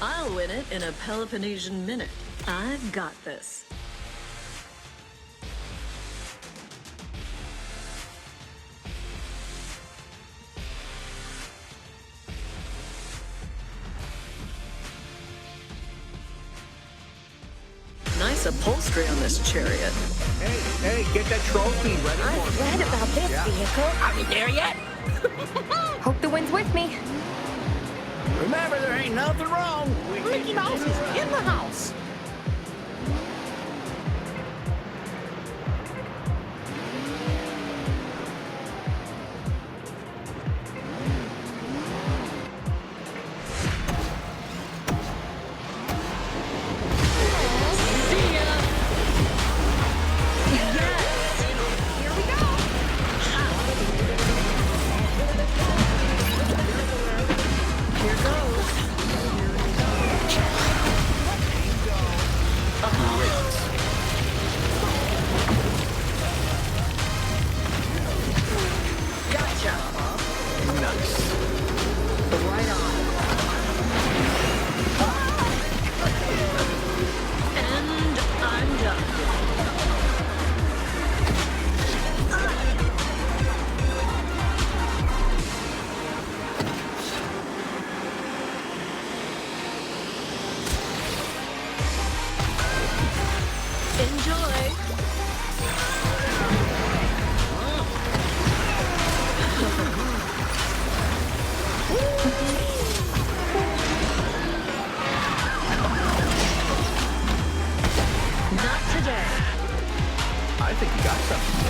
I'll win it in a Peloponnesian minute. I've got this. Nice upholstery on this chariot. Hey, get that trophy ready for I've me. read about this vehicle. Are we there yet? Hope the wind's with me. Remember, there ain't nothing wrong. Mickey Mouse is in the house. Here we go. Here goes. Gotcha. Nice. Right on. And I'm done. Enjoy. Not today. I think you got something.